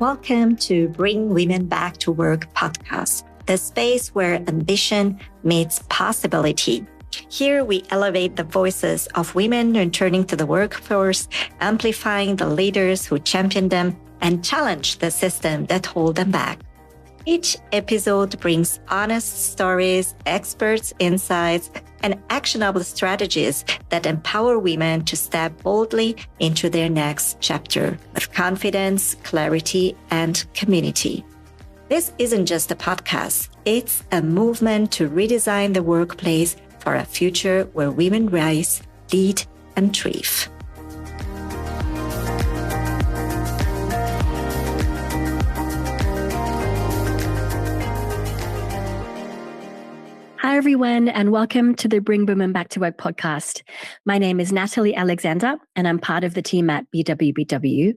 Welcome to Bring Women Back to Work podcast, the space where ambition meets possibility. Here we elevate the voices of women returning to the workforce, amplifying the leaders who champion them and challenge the system that hold them back. Each episode brings honest stories, experts' insights, and actionable strategies that empower women to step boldly into their next chapter with confidence, clarity, and community. This isn't just a podcast. It's a movement to redesign the workplace for a future where women rise, lead, and thrive. Hi, everyone, and welcome to the Bring Women Back to Work podcast. My name is Natalie Alexander, and I'm part of the team at BWBW.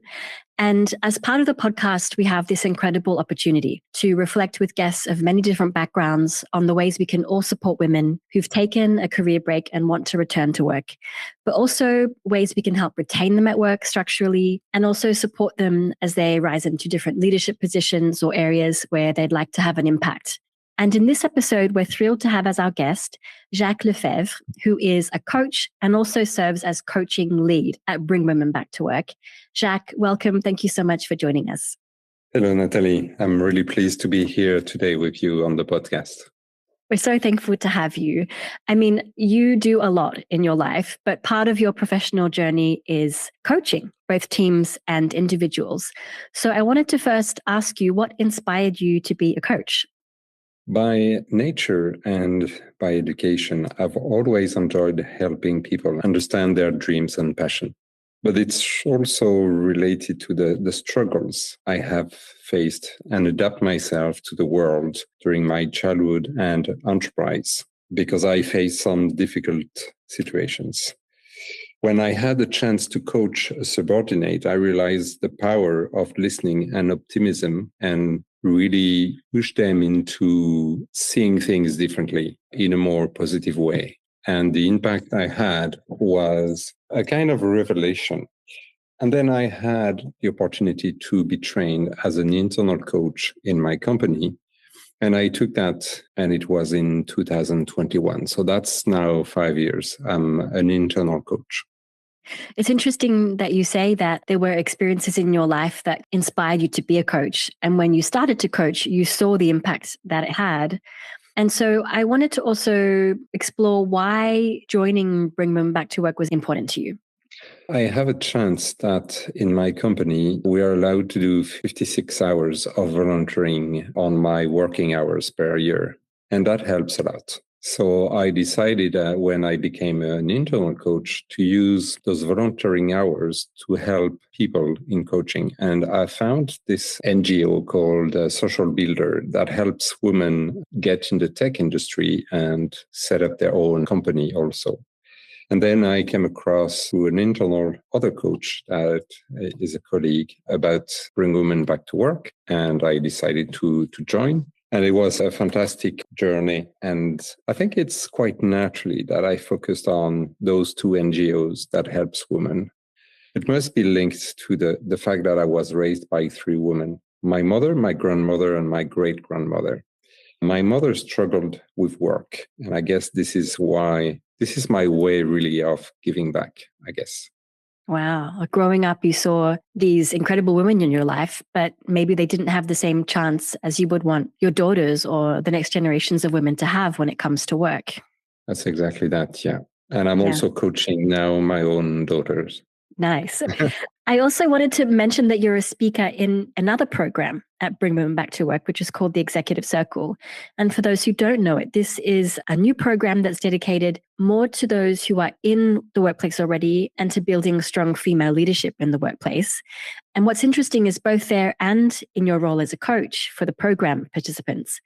And as part of the podcast, we have this incredible opportunity to reflect with guests of many different backgrounds on the ways we can all support women who've taken a career break and want to return to work, but also ways we can help retain them at work structurally and also support them as they rise into different leadership positions or areas where they'd like to have an impact. And in this episode, we're thrilled to have as our guest, Jacques Lefebvre, who is a coach and also serves as coaching lead at Bring Women Back to Work. Jacques, welcome. Thank you so much for joining us. Hello, Natalie. I'm really pleased to be here today with you on the podcast. We're so thankful to have you. I mean, you do a lot in your life, but part of your professional journey is coaching, both teams and individuals. So I wanted to first ask you, what inspired you to be a coach? By nature and by education, I've always enjoyed helping people understand their dreams and passion. But it's also related to the struggles I have faced and adapt myself to the world during my childhood and enterprise, because I faced some difficult situations. When I had the chance to coach a subordinate, I realized the power of listening and optimism and really push them into seeing things differently in a more positive way. And the impact I had was a kind of revelation. And then I had the opportunity to be trained as an internal coach in my company. And I took that, and it was in 2021. So that's now 5 years. I'm an internal coach. It's interesting that you say that there were experiences in your life that inspired you to be a coach. And when you started to coach, you saw the impact that it had. And so I wanted to also explore why joining Bring Women Back to Work was important to you. I have a chance that in my company, we are allowed to do 56 hours of volunteering on my working hours per year. And that helps a lot. So I decided when I became an internal coach to use those volunteering hours to help people in coaching. And I found this NGO called Social Builder that helps women get in the tech industry and set up their own company also. And then I came across through an internal other coach that is a colleague about Bring Women Back to Work. And I decided to join. And it was a fantastic journey. And I think it's quite naturally that I focused on those two NGOs that helps women. It must be linked to the fact that I was raised by three women: my mother, my grandmother, and my great-grandmother. My mother struggled with work. And I guess this is my way really of giving back, I guess. Wow. Growing up, you saw these incredible women in your life, but maybe they didn't have the same chance as you would want your daughters or the next generations of women to have when it comes to work. That's exactly that, yeah. And I'm also coaching now my own daughters. Nice. I also wanted to mention that you're a speaker in another program at Bring Women Back to Work, which is called the Executive Circle. And for those who don't know it, this is a new program that's dedicated more to those who are in the workplace already and to building strong female leadership in the workplace. And what's interesting is both there and in your role as a coach for the program participants,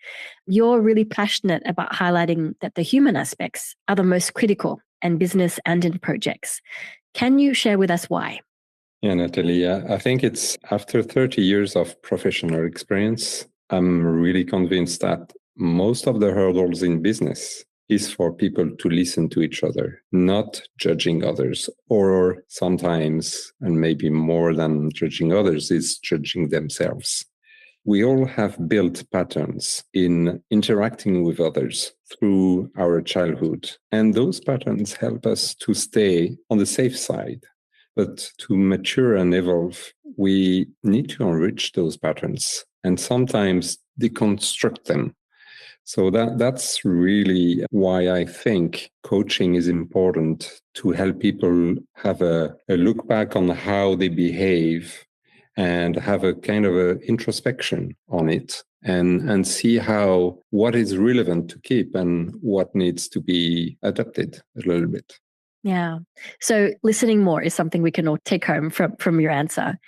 you're really passionate about highlighting that the human aspects are the most critical in business and in projects. Can you share with us why? Yeah, Natalie, I think it's after 30 years of professional experience, I'm really convinced that most of the hurdles in business is for people to listen to each other, not judging others, or sometimes, and maybe more than judging others, is judging themselves. We all have built patterns in interacting with others through our childhood, and those patterns help us to stay on the safe side. But to mature and evolve, we need to enrich those patterns and sometimes deconstruct them. So that's really why I think coaching is important, to help people have a look back on how they behave and have a kind of a introspection on it and see what is relevant to keep and what needs to be adapted a little bit. Yeah. So listening more is something we can all take home from your answer.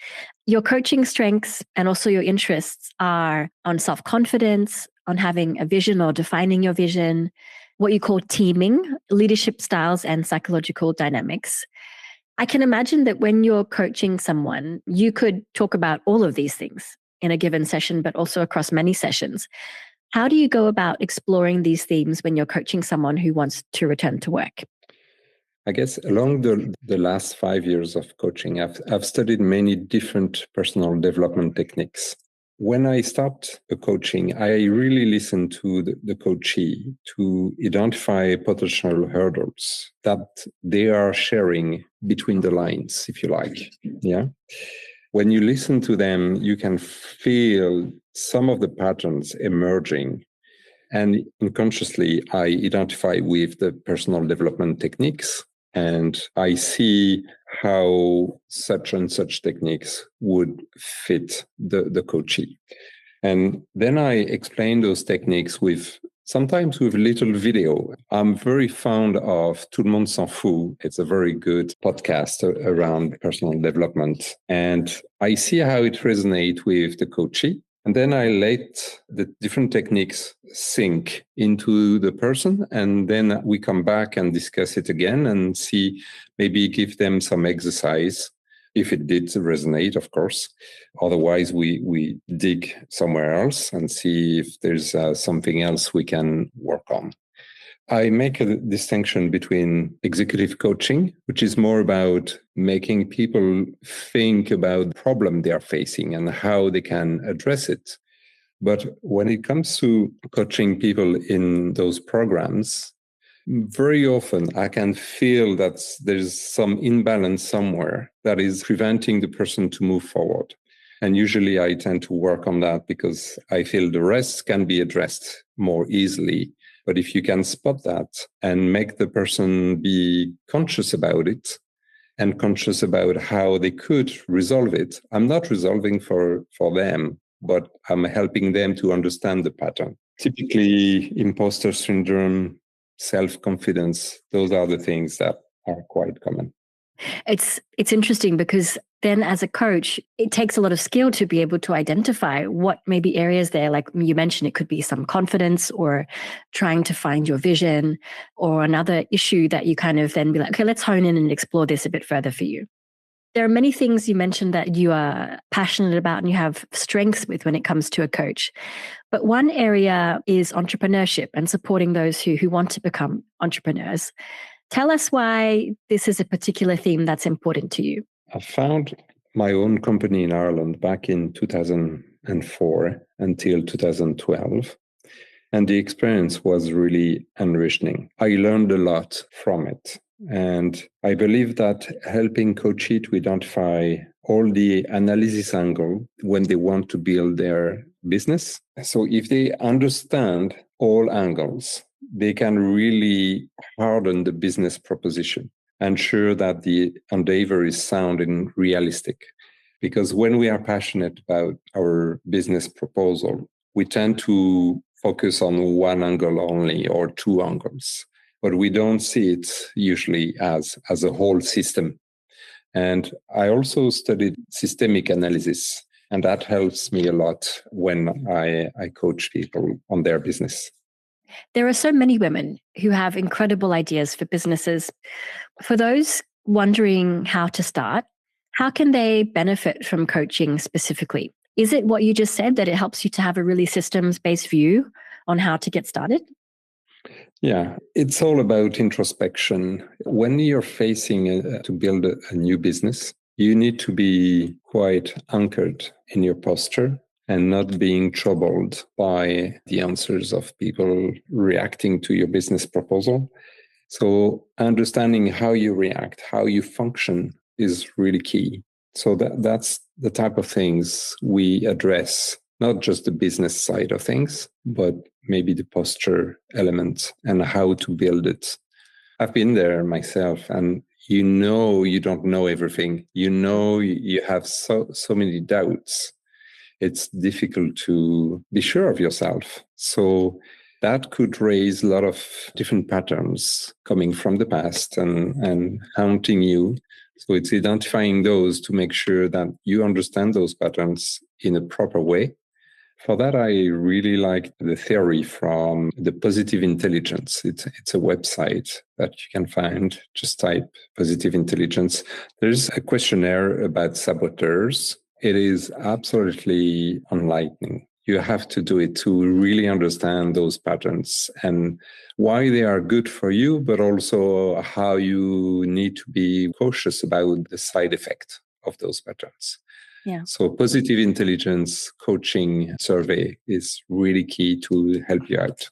Your coaching strengths and also your interests are on self-confidence, on having a vision or defining your vision, what you call teaming, leadership styles, and psychological dynamics. I can imagine that when you're coaching someone, you could talk about all of these things in a given session, but also across many sessions. How do you go about exploring these themes when you're coaching someone who wants to return to work? I guess along the last 5 years of coaching, I've studied many different personal development techniques. When I start a coaching, I really listen to the coachee to identify potential hurdles that they are sharing between the lines, if you like. Yeah. When you listen to them, you can feel some of the patterns emerging. And unconsciously, I identify with the personal development techniques, and I see how such and such techniques would fit the coachee. And then I explain those techniques sometimes with little video. I'm very fond of Tout le monde s'en fout. It's a very good podcast around personal development. And I see how it resonates with the coachee. And then I let the different techniques sink into the person. And then we come back and discuss it again and see, maybe give them some exercise, if it did resonate, of course. Otherwise, we dig somewhere else and see if there's something else we can work on. I make a distinction between executive coaching, which is more about making people think about the problem they are facing and how they can address it. But when it comes to coaching people in those programs, very often I can feel that there's some imbalance somewhere that is preventing the person to move forward. And usually I tend to work on that because I feel the rest can be addressed more easily. But if you can spot that and make the person be conscious about it and conscious about how they could resolve it, I'm not resolving for them, but I'm helping them to understand the pattern. Typically, imposter syndrome, self-confidence, those are the things that are quite common. It's interesting because then as a coach, it takes a lot of skill to be able to identify what maybe areas there, like you mentioned, it could be some confidence or trying to find your vision or another issue that you kind of then be like, okay, let's hone in and explore this a bit further for you. There are many things you mentioned that you are passionate about and you have strengths with when it comes to a coach. But one area is entrepreneurship and supporting those who want to become entrepreneurs. Tell us why this is a particular theme that's important to you. I found my own company in Ireland back in 2004 until 2012. And the experience was really enriching. I learned a lot from it. And I believe that helping coaches to identify all the analysis angle when they want to build their business. So if they understand all angles, they can really harden the business proposition, ensure that the endeavor is sound and realistic. Because when we are passionate about our business proposal, we tend to focus on one angle only or two angles, but we don't see it usually as a whole system. And I also studied systemic analysis, and that helps me a lot when I coach people on their business. There are so many women who have incredible ideas for businesses. For those wondering how to start, how can they benefit from coaching specifically? Is it what you just said, that it helps you to have a really systems-based view on how to get started? Yeah, it's all about introspection. When you're to build a new business, you need to be quite anchored in your posture and not being troubled by the answers of people reacting to your business proposal. So understanding how you react, how you function is really key. So that's the type of things we address, not just the business side of things, but maybe the posture element and how to build it. I've been there myself, and you don't know everything. You have so many doubts. It's difficult to be sure of yourself. So that could raise a lot of different patterns coming from the past and haunting you. So it's identifying those to make sure that you understand those patterns in a proper way. For that, I really like the theory from the Positive Intelligence. It's a website that you can find. Just type Positive Intelligence. There's a questionnaire about saboteurs. It is absolutely enlightening. You have to do it to really understand those patterns and why they are good for you, but also how you need to be cautious about the side effect of those patterns. Yeah. So positive intelligence coaching survey is really key to help you out.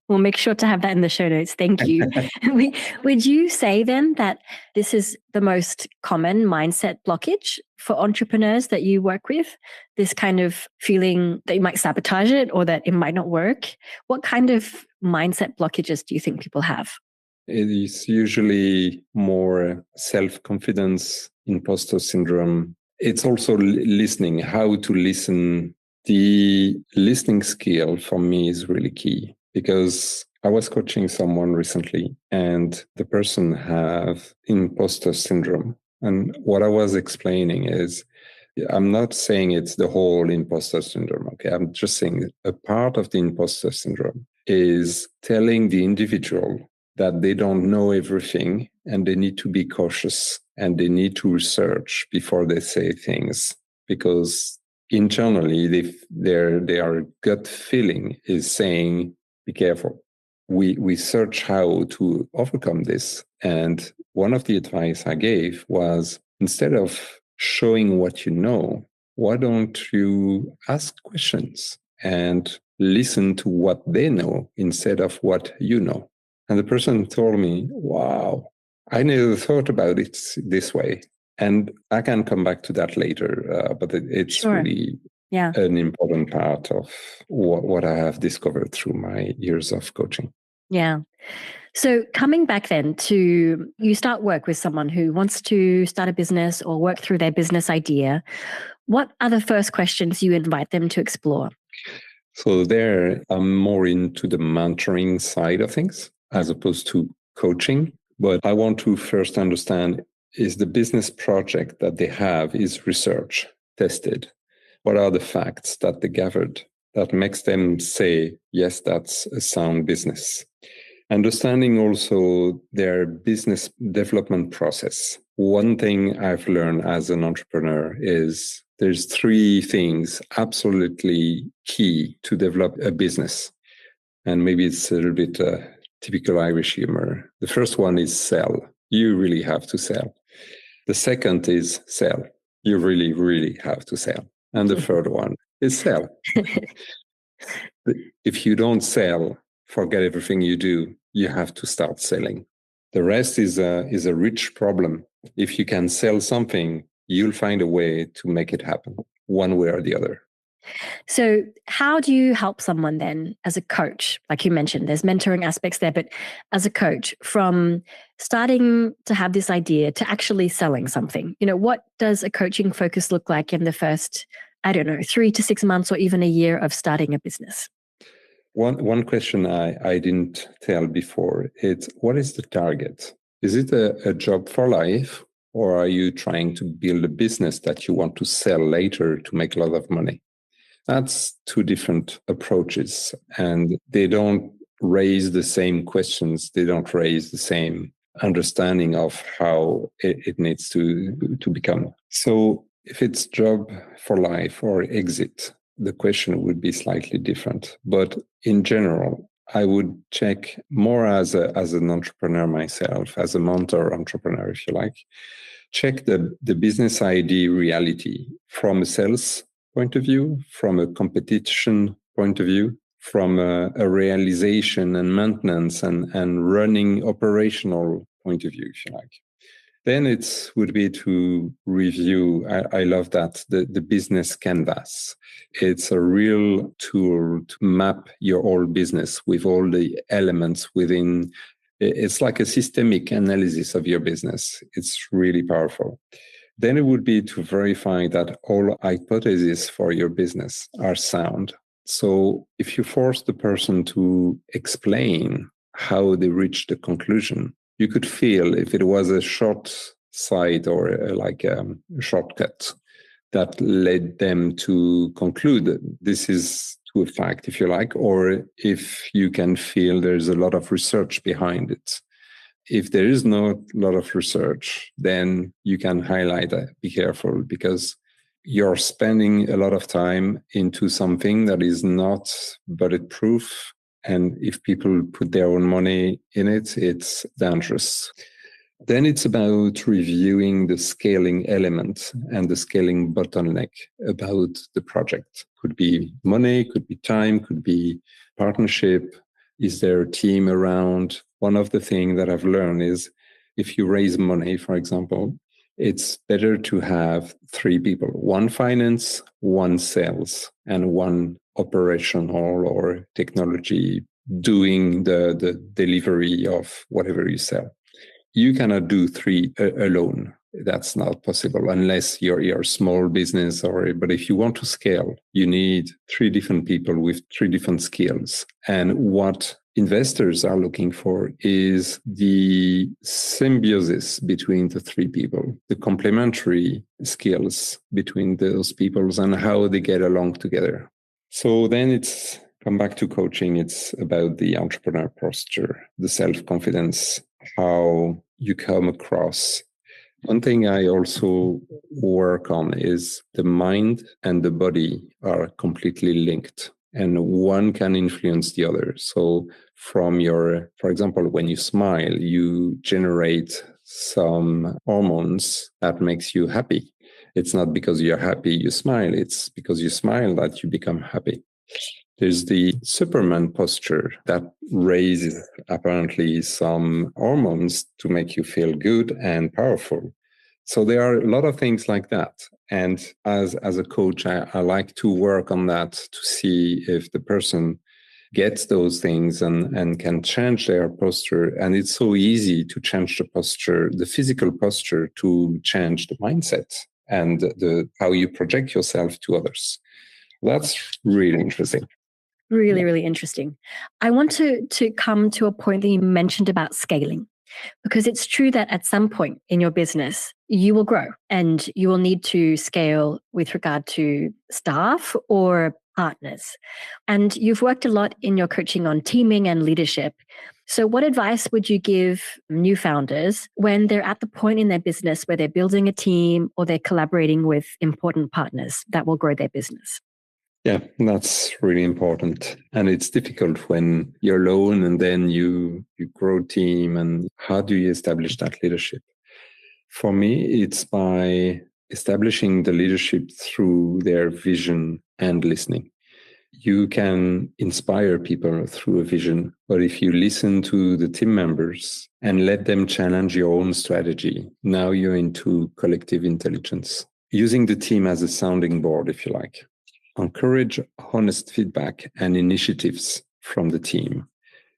We'll make sure to have that in the show notes. Thank you. Would you say then that this is the most common mindset blockage for entrepreneurs that you work with? This kind of feeling that you might sabotage it or that it might not work? What kind of mindset blockages do you think people have? It is usually more self-confidence, imposter syndrome. It's also listening, how to listen. The listening skill for me is really key because I was coaching someone recently and the person have imposter syndrome. And what I was explaining is, I'm not saying it's the whole imposter syndrome. Okay. I'm just saying a part of the imposter syndrome is telling the individual that they don't know everything and they need to be cautious and they need to research before they say things, because internally their gut feeling is saying, be careful. We search how to overcome this. And one of the advice I gave was, instead of showing what you know, why don't you ask questions and listen to what they know instead of what you know? And the person told me, wow, I never thought about it this way. And I can come back to that later, but it's really an important part of what I have discovered through my years of coaching. Yeah. So coming back then to, you start work with someone who wants to start a business or work through their business idea. What are the first questions you invite them to explore? So there, I'm more into the mentoring side of things as opposed to coaching. But I want to first understand, is the business project that they have is research tested? What are the facts that they gathered that makes them say, yes, that's a sound business? Understanding also their business development process. One thing I've learned as an entrepreneur is there's 3 things absolutely key to develop a business. And maybe it's a little bit typical Irish humor. The first one is sell. You really have to sell. The second is sell. You really, really have to sell. And the third one is sell. If you don't sell, forget everything you do. You have to start selling. The rest is a rich problem. If you can sell something, you'll find a way to make it happen, one way or the other. So how do you help someone then as a coach? Like you mentioned, there's mentoring aspects there, but as a coach, from starting to have this idea to actually selling something, what does a coaching focus look like in the first, 3 to 6 months or even a year of starting a business? One question I didn't tell before, it's what is the target? Is it a job for life, or are you trying to build a business that you want to sell later to make a lot of money? That's 2 different approaches, and they don't raise the same questions. They don't raise the same understanding of how it needs to become. So if it's job for life or exit, the question would be slightly different. But in general, I would check more as an entrepreneur myself, as a mentor entrepreneur, if you like. Check the business idea reality from a sales point of view, from a competition point of view, from a realization and maintenance and running operational point of view, if you like. Then it would be to review, I love that, the business canvas. It's a real tool to map your whole business with all the elements within. It's like a systemic analysis of your business. It's really powerful. Then it would be to verify that all hypotheses for your business are sound. So if you force the person to explain how they reached the conclusion, you could feel if it was a short side or a shortcut that led them to conclude that this is to a fact, if you like, or if you can feel there's a lot of research behind it. If there is not a lot of research, then you can highlight that. Be careful, because you're spending a lot of time into something that is not bulletproof. And if people put their own money in it, it's dangerous. Then it's about reviewing the scaling element and the scaling bottleneck about the project. Could be money, could be time, could be partnership. Is there a team around? One of the things that I've learned is if you raise money, for example, it's better to have 3 people, 1 finance, 1 sales, and 1 operational or technology doing the delivery of whatever you sell. You cannot do 3 alone. That's not possible unless you're a small business. But if you want to scale, you need 3 different people with 3 different skills. And what investors are looking for is the symbiosis between the 3 people, the complementary skills between those people and how they get along together. So then it's come back to coaching. It's about the entrepreneur posture, the self-confidence, how you come across. One thing I also work on is the mind and the body are completely linked, and one can influence the other. So for example, when you smile, you generate some hormones that makes you happy. It's not because you're happy you smile, it's because you smile that you become happy. There's the Superman posture that raises apparently some hormones to make you feel good and powerful. So there are a lot of things like that. And as a coach, I like to work on that to see if the person gets those things and can change their posture. And it's so easy to change the posture, the physical posture, to change the mindset and how you project yourself to others. That's really interesting. Really, really interesting. I want to come to a point that you mentioned about scaling, because it's true that at some point in your business, you will grow and you will need to scale with regard to staff or partners. And you've worked a lot in your coaching on teaming and leadership. So what advice would you give new founders when they're at the point in their business where they're building a team or they're collaborating with important partners that will grow their business? Yeah, that's really important. And it's difficult when you're alone and then you grow a team. And how do you establish that leadership? For me, it's by establishing the leadership through their vision and listening. You can inspire people through a vision, but if you listen to the team members and let them challenge your own strategy, now you're into collective intelligence. Using the team as a sounding board, if you like. Encourage honest feedback and initiatives from the team.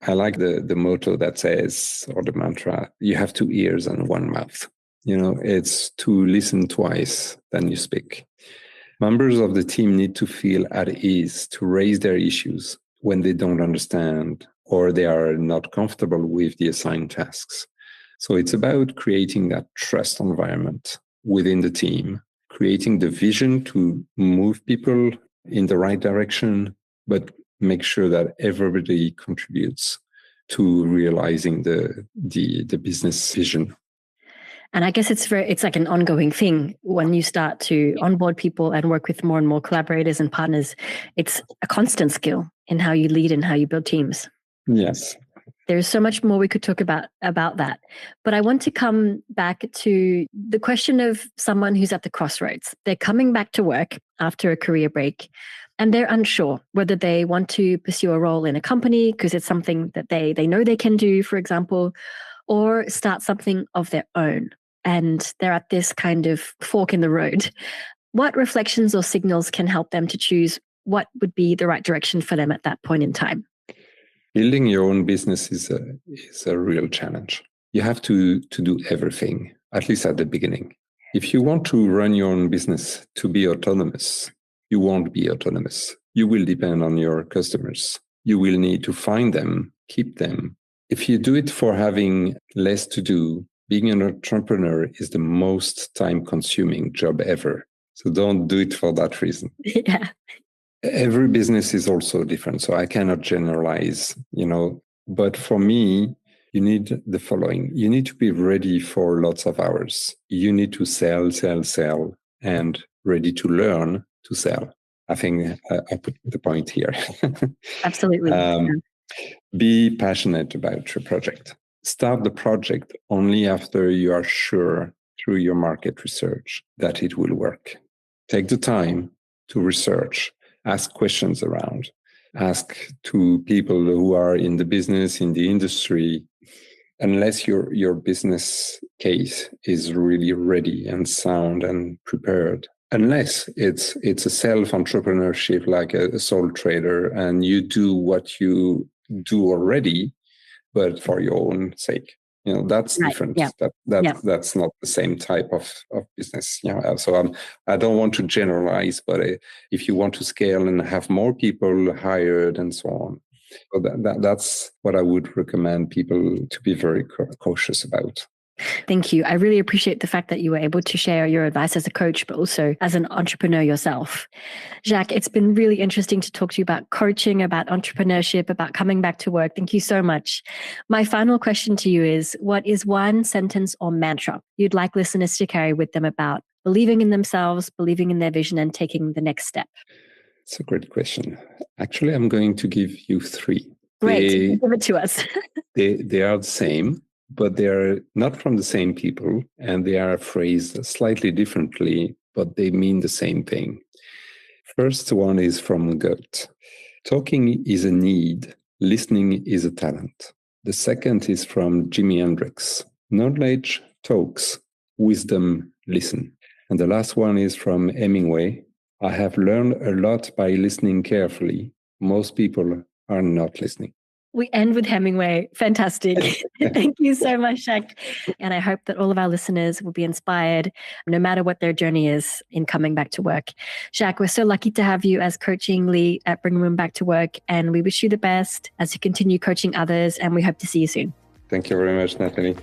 I like the motto that says, or the mantra, you have 2 ears and 1 mouth. It's to listen twice, then you speak. Members of the team need to feel at ease to raise their issues when they don't understand or they are not comfortable with the assigned tasks. So it's about creating that trust environment within the team, creating the vision to move people in the right direction, but make sure that everybody contributes to realizing the business vision. And I guess it's like an ongoing thing. When you start to onboard people and work with more and more collaborators and partners, it's a constant skill in how you lead and how you build teams. Yes. There's so much more we could talk about that. But I want to come back to the question of someone who's at the crossroads. They're coming back to work after a career break, and they're unsure whether they want to pursue a role in a company because it's something that they know they can do, for example, or start something of their own. And they're at this kind of fork in the road. What reflections or signals can help them to choose what would be the right direction for them at that point in time? Building your own business is a real challenge. You have to do everything, at least at the beginning. If you want to run your own business to be autonomous, you won't be autonomous. You will depend on your customers. You will need to find them, keep them. If you do it for having less to do, being an entrepreneur is the most time-consuming job ever. So don't do it for that reason. Yeah. Every business is also different, so I cannot generalize, but for me, you need the following. You need to be ready for lots of hours. You need to sell, and ready to learn to sell. I think I put the point here. Absolutely. Be passionate about your project. Start the project only after you are sure through your market research that it will work. Take the time to research. Ask questions around. Ask to people who are in the business, in the industry. Unless your business case is really ready and sound and prepared. Unless it's a self-entrepreneurship like a sole trader and you do what you do already, but for your own sake. That's right. Different. Yeah. That's not the same type of business. So I don't want to generalize, but if you want to scale and have more people hired and so on, so that's what I would recommend people to be very cautious about. Thank you. I really appreciate the fact that you were able to share your advice as a coach, but also as an entrepreneur yourself. Jacques, it's been really interesting to talk to you about coaching, about entrepreneurship, about coming back to work. Thank you so much. My final question to you is, what is one sentence or mantra you'd like listeners to carry with them about believing in themselves, believing in their vision, and taking the next step? It's a great question. Actually, I'm going to give you 3. Great. Give it to us. They are the same, but they are not from the same people, and they are phrased slightly differently, but they mean the same thing. First one is from Goethe. Talking is a need, listening is a talent. The second is from Jimi Hendrix. Knowledge talks, wisdom listen. And the last one is from Hemingway. I have learned a lot by listening carefully. Most people are not listening. We end with Hemingway. Fantastic. Thank you so much, Jacques. And I hope that all of our listeners will be inspired, no matter what their journey is in coming back to work. Jacques, we're so lucky to have you as coaching lead at Bring Women Back to Work. And we wish you the best as you continue coaching others. And we hope to see you soon. Thank you very much, Natalie.